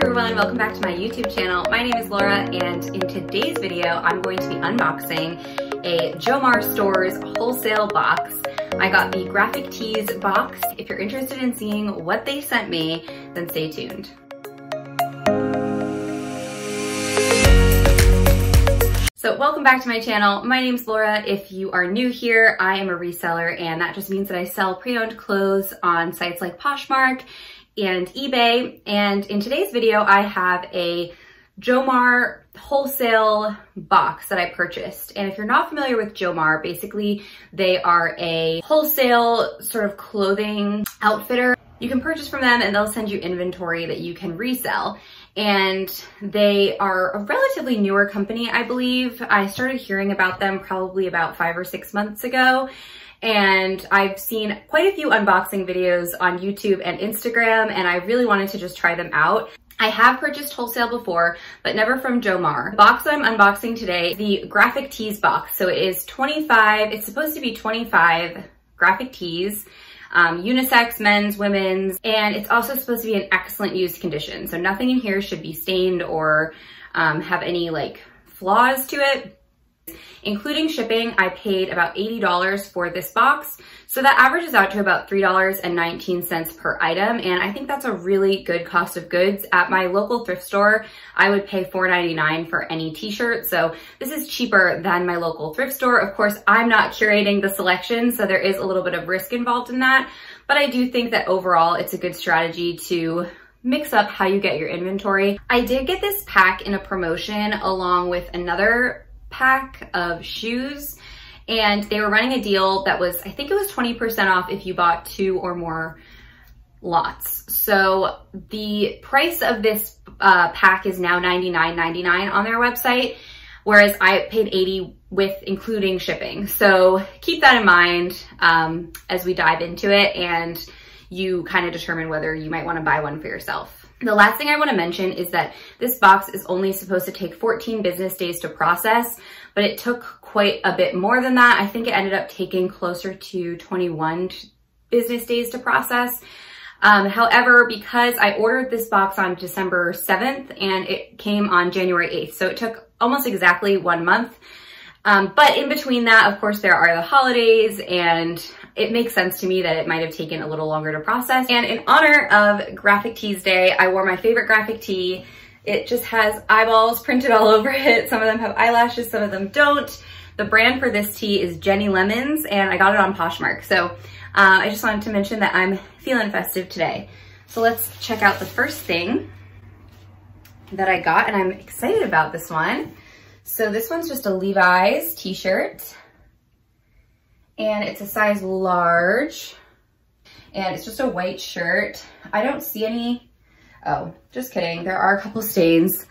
everyone, welcome back to my YouTube channel. My name is Laura, and in today's video, I'm going to be unboxing a Jomar Stores wholesale box. I got the graphic tees box. If you're interested in seeing what they sent me, then stay tuned. So welcome back to my channel. My name's Laura. If you are new here, I am a reseller, and that just means that I sell pre-owned clothes on sites like Poshmark and eBay. And in today's video, I have a Jomar wholesale box that I purchased. And if you're not familiar with Jomar, basically they are a wholesale sort of clothing outfitter. You can purchase from them and they'll send you inventory that you can resell. And they are a relatively newer company, I believe. I started hearing about them probably about 5 or 6 months ago. And I've seen quite a few unboxing videos on YouTube and Instagram, and I really wanted to just try them out. I have purchased wholesale before, but never from Jomar. The box that I'm unboxing today is the graphic tees box. So it is 25, it's supposed to be 25 graphic tees, unisex, men's, women's, and it's also supposed to be in excellent used condition. So nothing in here should be stained or have any like flaws to it. Including shipping, I paid about $80 for this box. So that averages out to about $3.19 per item. And I think that's a really good cost of goods. At my local thrift store, I would pay $4.99 for any t-shirt. So this is cheaper than my local thrift store. Of course, I'm not curating the selection, so there is a little bit of risk involved in that. But I do think that overall, it's a good strategy to mix up how you get your inventory. I did get this pack in a promotion along with another pack of shoes, and they were running a deal that was, I think it was 20% off if you bought 2 or more lots. So the price of this pack is now $99.99 on their website, whereas I paid $80 with including shipping. So keep that in mind as we dive into it and you kind of determine whether you might want to buy one for yourself. The last thing I want to mention is that this box is only supposed to take 14 business days to process, but it took quite a bit more than that. I think it ended up taking closer to 21 business days to process. However, because I ordered this box on December 7th and it came on January 8th, so it took almost exactly 1 month. But in between that, of course, there are the holidays, and it makes sense to me that it might have taken a little longer to process. And in honor of Graphic Tees Day, I wore my favorite graphic tee. It just has eyeballs printed all over it. Some of them have eyelashes, some of them don't. The brand for this tee is Jenny Lemons, and I got it on Poshmark. So I just wanted to mention that I'm feeling festive today. So let's check out the first thing that I got, and I'm excited about this one. So this one's just a Levi's t-shirt, and it's a size large, and it's just a white shirt. I don't see any, oh, just kidding. There are a couple stains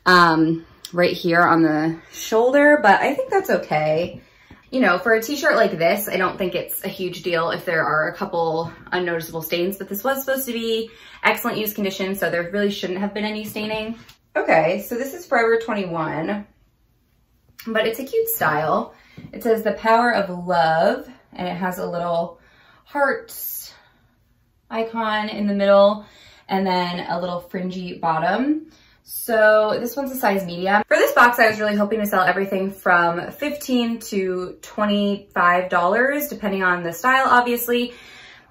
right here on the shoulder, but I think that's okay. You know, for a t-shirt like this, I don't think it's a huge deal if there are a couple unnoticeable stains, but this was supposed to be excellent use condition, so there really shouldn't have been any staining. Okay, so this is Forever 21. But it's a cute style. It says the power of love, and it has a little heart icon in the middle and then a little fringy bottom. So this one's a size medium. For this box, I was really hoping to sell everything from $15 to $25, depending on the style, obviously.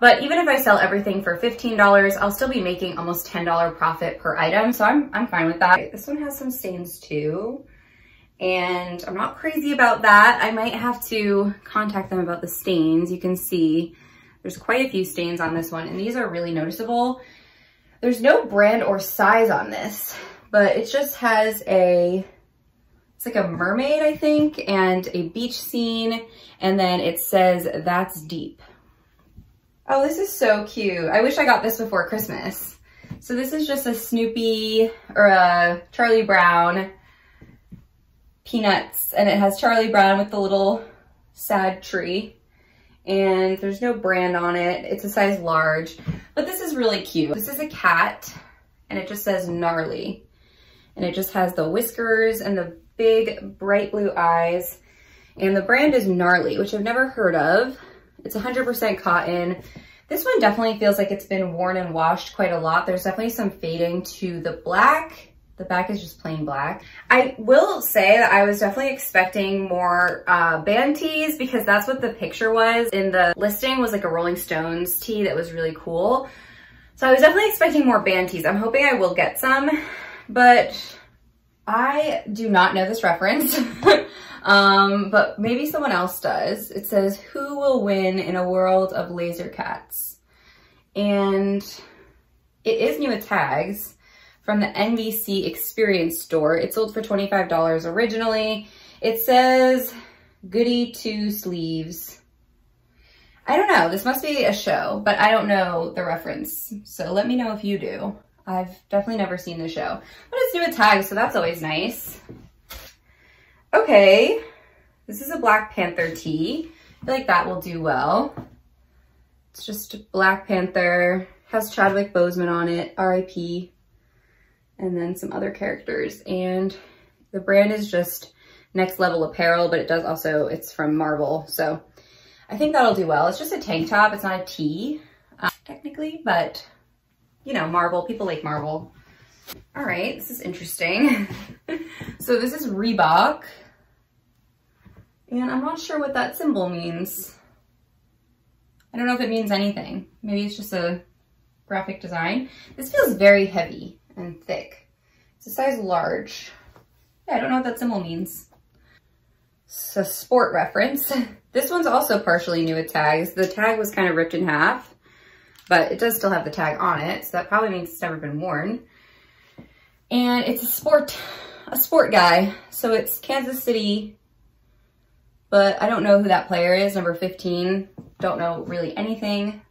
But even if I sell everything for $15, I'll still be making almost $10 profit per item. So I'm fine with that. This one has some stains too, and I'm not crazy about that. I might have to contact them about the stains. You can see there's quite a few stains on this one, and these are really noticeable. There's no brand or size on this, but it just has it's like a mermaid, I think, and a beach scene, and then it says, "That's deep." Oh, this is so cute. I wish I got this before Christmas. So this is just a Snoopy or a Charlie Brown Peanuts, and it has Charlie Brown with the little sad tree, and there's no brand on it. It's a size large, but this is really cute. This is a cat, and it just says gnarly, and it just has the whiskers and the big bright blue eyes, and the brand is Gnarly, which I've never heard of. It's 100% cotton. This one definitely feels like it's been worn and washed quite a lot. There's definitely some fading to the black. The back is just plain black. I will say that I was definitely expecting more band tees because that's what the picture was. In the listing was like a Rolling Stones tee that was really cool. So I was definitely expecting more band tees. I'm hoping I will get some, but I do not know this reference. But maybe someone else does. It says, "Who will win in a world of laser cats?" And it is new with tags from the NBC Experience store. It sold for $25 originally. It says goody two sleeves. I don't know, this must be a show, but I don't know the reference. So let me know if you do. I've definitely never seen the show, but it's new with tags, so that's always nice. Okay, this is a Black Panther tee. I feel like that will do well. It's just Black Panther, has Chadwick Boseman on it, R.I.P. And then some other characters. And the brand is just Next Level Apparel, but it does also, it's from Marvel. So I think that'll do well. It's just a tank top, it's not a tee, technically, but you know, Marvel, people like Marvel. All right, this is interesting. So this is Reebok. And I'm not sure what that symbol means. I don't know if it means anything. Maybe it's just a graphic design. This feels very heavy and thick. It's a size large. Yeah, I don't know what that symbol means. It's a sport reference. This one's also partially new with tags. The tag was kind of ripped in half, but it does still have the tag on it. So that probably means it's never been worn. And it's a sport guy. So it's Kansas City, but I don't know who that player is, number 15. Don't know really anything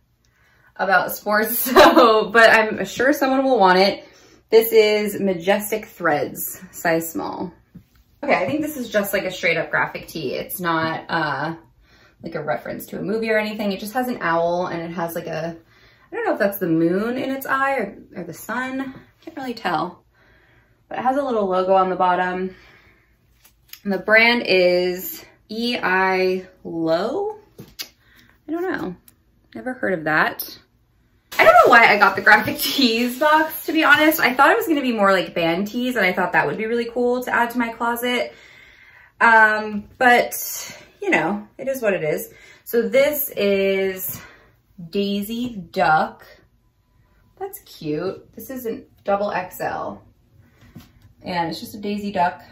about sports, so, but I'm sure someone will want it. This is Majestic Threads, size small. Okay, I think this is just like a straight up graphic tee. It's not like a reference to a movie or anything. It just has an owl and it has like a, I don't know if that's the moon in its eye or the sun. Can't really tell. But it has a little logo on the bottom. And the brand is EI Low. I don't know. Never heard of that. I don't know why I got the graphic tees box, to be honest. I thought it was going to be more like band tees, and I thought that would be really cool to add to my closet. But, you know, it is what it is. So this is Daisy Duck. That's cute. This is a double XL. And it's just a Daisy Duck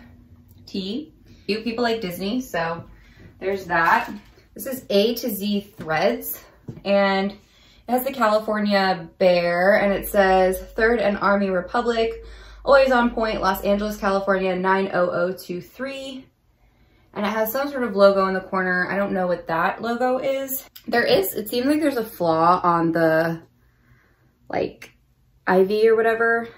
tee. Cute. People like Disney, so there's that. This is A to Z Threads, and it has the California bear, and it says 3rd and Army Republic, always on point, Los Angeles, California, 90023. And it has some sort of logo in the corner. I don't know what that logo is. It seems like there's a flaw on the, like, ivy or whatever.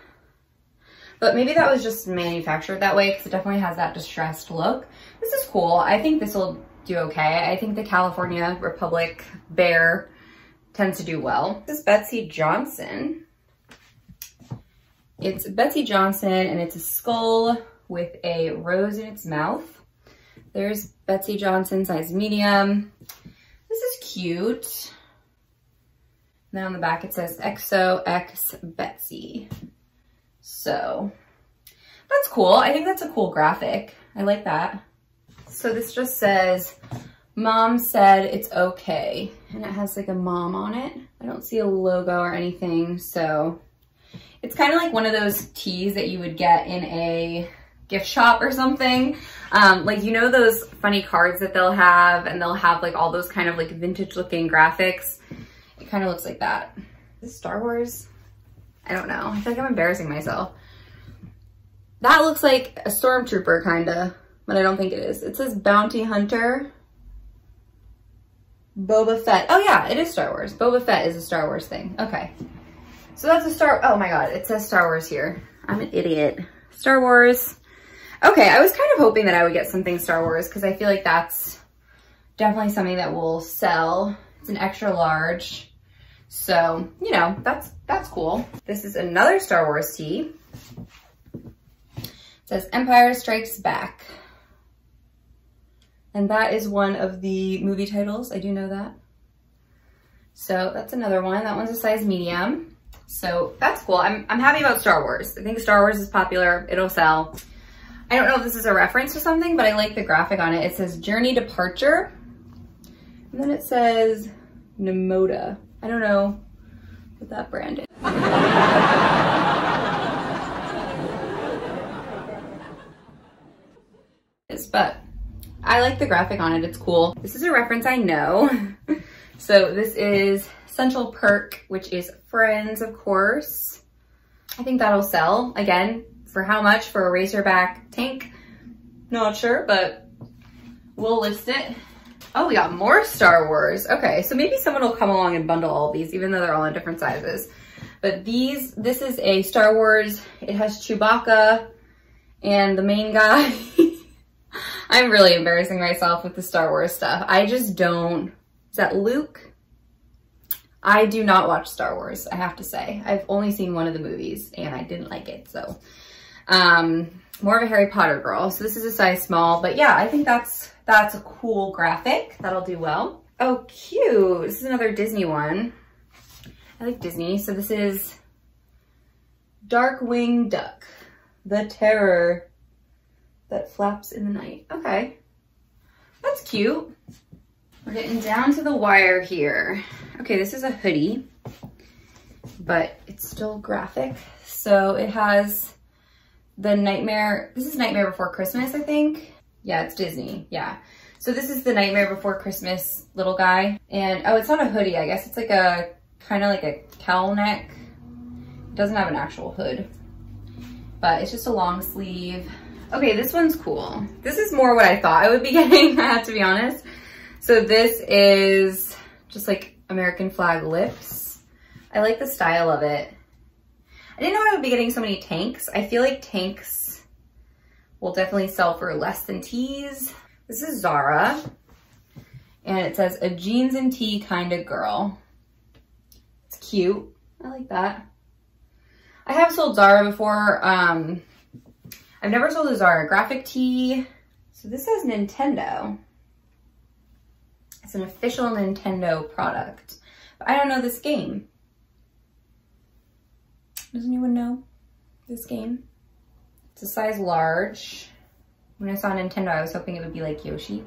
But maybe that was just manufactured that way because it definitely has that distressed look. This is cool. I think this will do okay. I think the California Republic bear tends to do well. This is Betsy Johnson. It's Betsy Johnson and it's a skull with a rose in its mouth. There's Betsy Johnson, size medium. This is cute. And then on the back it says XOX Betsy. So that's cool. I think that's a cool graphic. I like that. So this just says, Mom said it's okay. And it has like a mom on it. I don't see a logo or anything. So it's kind of like one of those tees that you would get in a gift shop or something. Like, you know, those funny cards that they'll have, and they'll have like all those kind of like vintage looking graphics. It kind of looks like that. Is this Star Wars? I don't know. I feel like I'm embarrassing myself. That looks like a stormtrooper kinda, but I don't think it is. It says Bounty Hunter. Boba Fett. Oh yeah, it is Star Wars. Boba Fett is a Star Wars thing. Okay. So that's a oh my God, it says Star Wars here. I'm an idiot. Star Wars. Okay, I was kind of hoping that I would get something Star Wars because I feel like that's definitely something that will sell. It's an extra large. So, you know, that's cool. This is another Star Wars tee. It says Empire Strikes Back. And that is one of the movie titles. I do know that. So that's another one. That one's a size medium. So that's cool. I'm happy about Star Wars. I think Star Wars is popular. It'll sell. I don't know if this is a reference to something, but I like the graphic on it. It says Journey Departure. And then it says Nemoda. I don't know what that brand is. But I like the graphic on it. It's cool. This is a reference I know. So this is Central Perk, which is Friends, of course. I think that'll sell. Again, for how much for a racerback tank? Not sure, but we'll list it. Oh, we got more Star Wars. Okay, so maybe someone will come along and bundle all these, even though they're all in different sizes. But this is a Star Wars. It has Chewbacca and the main guy. I'm really embarrassing myself with the Star Wars stuff. I just don't. Is that Luke? I do not watch Star Wars, I have to say. I've only seen one of the movies and I didn't like it, so. More of a Harry Potter girl. So this is a size small, but yeah, I think that's a cool graphic. That'll do well. Oh, cute. This is another Disney one. I like Disney. So this is Darkwing Duck, the terror that flaps in the night. Okay, that's cute. We're getting down to the wire here. Okay, this is a hoodie, but it's still graphic. So it has the Nightmare, this is Nightmare Before Christmas, I think. Yeah, it's Disney, yeah. So this is the Nightmare Before Christmas little guy. And, oh, it's not a hoodie, I guess. It's like a, kind of like a cowl neck. It doesn't have an actual hood, but it's just a long sleeve. Okay, this one's cool. This is more what I thought I would be getting, I have to be honest. So this is just like American flag lips. I like the style of it. I didn't know I would be getting so many tanks. I feel like tanks will definitely sell for less than tees. This is Zara, and it says a jeans and tee kind of girl. It's cute. I like that. I have sold Zara before. I've never sold a Zara graphic tee. So this says Nintendo. It's an official Nintendo product. But I don't know this game. Does anyone know this game? It's a size large. When I saw Nintendo, I was hoping it would be like Yoshi.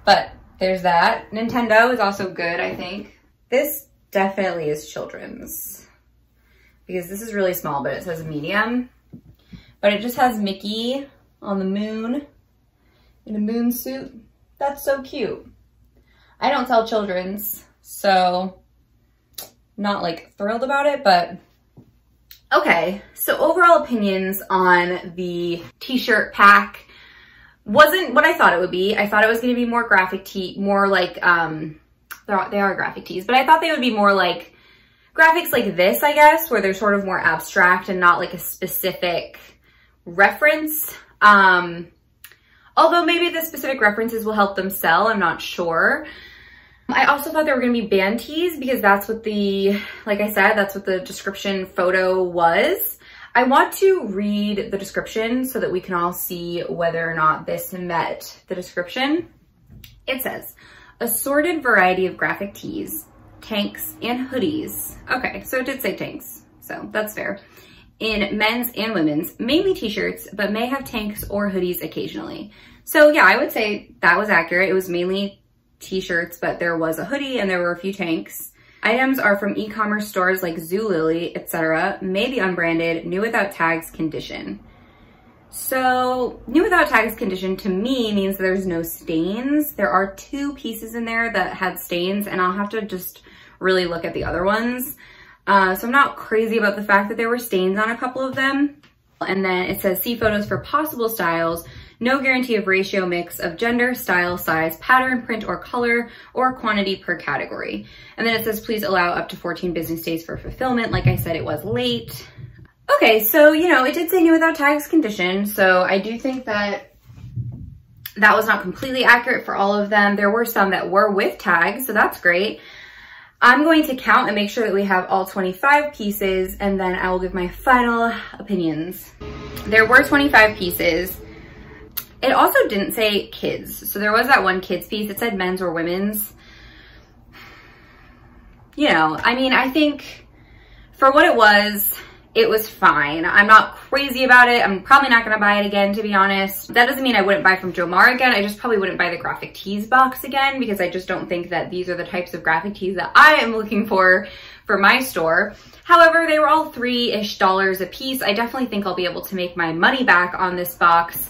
But there's that. Nintendo is also good, I think. This definitely is children's, because this is really small, but it says medium. But it just has Mickey on the moon in a moon suit. That's so cute. I don't sell children's, so not like thrilled about it, but okay. So overall opinions on the t-shirt pack wasn't what I thought it would be. I thought it was going to be more graphic tee, more like, they are graphic tees, but I thought they would be more like graphics like this, I guess, where they're sort of more abstract and not like a specific reference. Although maybe the specific references will help them sell, I'm not sure. I also thought they were going to be band tees because that's what the, like I said, that's what the description photo was. I want to read the description so that we can all see whether or not this met the description. It says, assorted variety of graphic tees, tanks, and hoodies. Okay, so it did say tanks, so that's fair. In men's and women's, mainly t-shirts, but may have tanks or hoodies occasionally. So yeah, I would say that was accurate. It was mainly t-shirts, but there was a hoodie and there were a few tanks. Items are from e-commerce stores like Zulily, etc. May be unbranded, new without tags condition. So new without tags condition to me means there's no stains. There are 2 pieces in there that had stains, and I'll have to just really look at the other ones. So I'm not crazy about the fact that there were stains on a couple of them. And then it says, see photos for possible styles. No guarantee of ratio mix of gender, style, size, pattern, print, or color, or quantity per category. And then it says, please allow up to 14 business days for fulfillment. Like I said, it was late. Okay, so, you know, it did say new without tags condition. So I do think that that was not completely accurate for all of them. There were some that were with tags, so that's great. I'm going to count and make sure that we have all 25 pieces, and then I will give my final opinions. There were 25 pieces. It also didn't say kids. So there was that one kids piece. It said men's or women's. you know, I mean, I think for what it was fine. I'm not crazy about it. I'm probably not gonna buy it again, to be honest. That doesn't mean I wouldn't buy from Jomar again. I just probably wouldn't buy the graphic tees box again because I just don't think that these are the types of graphic tees that I am looking for my store. However, they were all $3-ish a piece. I definitely think I'll be able to make my money back on this box.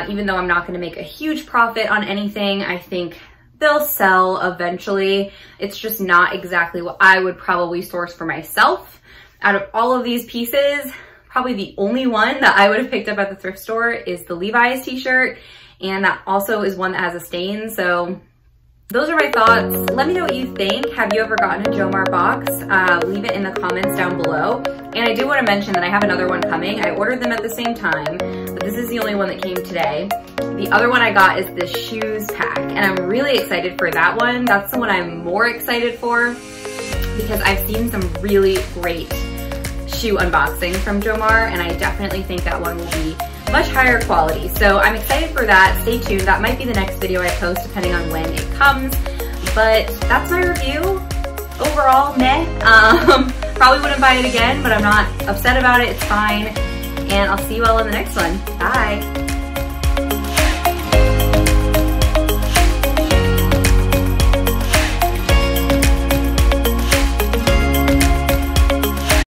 Even though I'm not gonna make a huge profit on anything, I think they'll sell eventually. It's just not exactly what I would probably source for myself. Out of all of these pieces, probably the only one that I would have picked up at the thrift store is the Levi's t-shirt. And that also is one that has a stain. So those are my thoughts. Let me know what you think. Have you ever gotten a Jomar box? Leave it in the comments down below. And I do want to mention that I have another one coming. I ordered them at the same time, but this is the only one that came today. The other one I got is the shoes pack, and I'm really excited for that one. That's the one I'm more excited for because I've seen some really great shoe unboxing from Jomar, and I definitely think that one will be much higher quality. So I'm excited for that. Stay tuned. That might be the next video I post depending on when it comes. But that's my review. Overall, meh. Probably wouldn't buy it again, but I'm not upset about it. It's fine. And I'll see you all in the next one. Bye.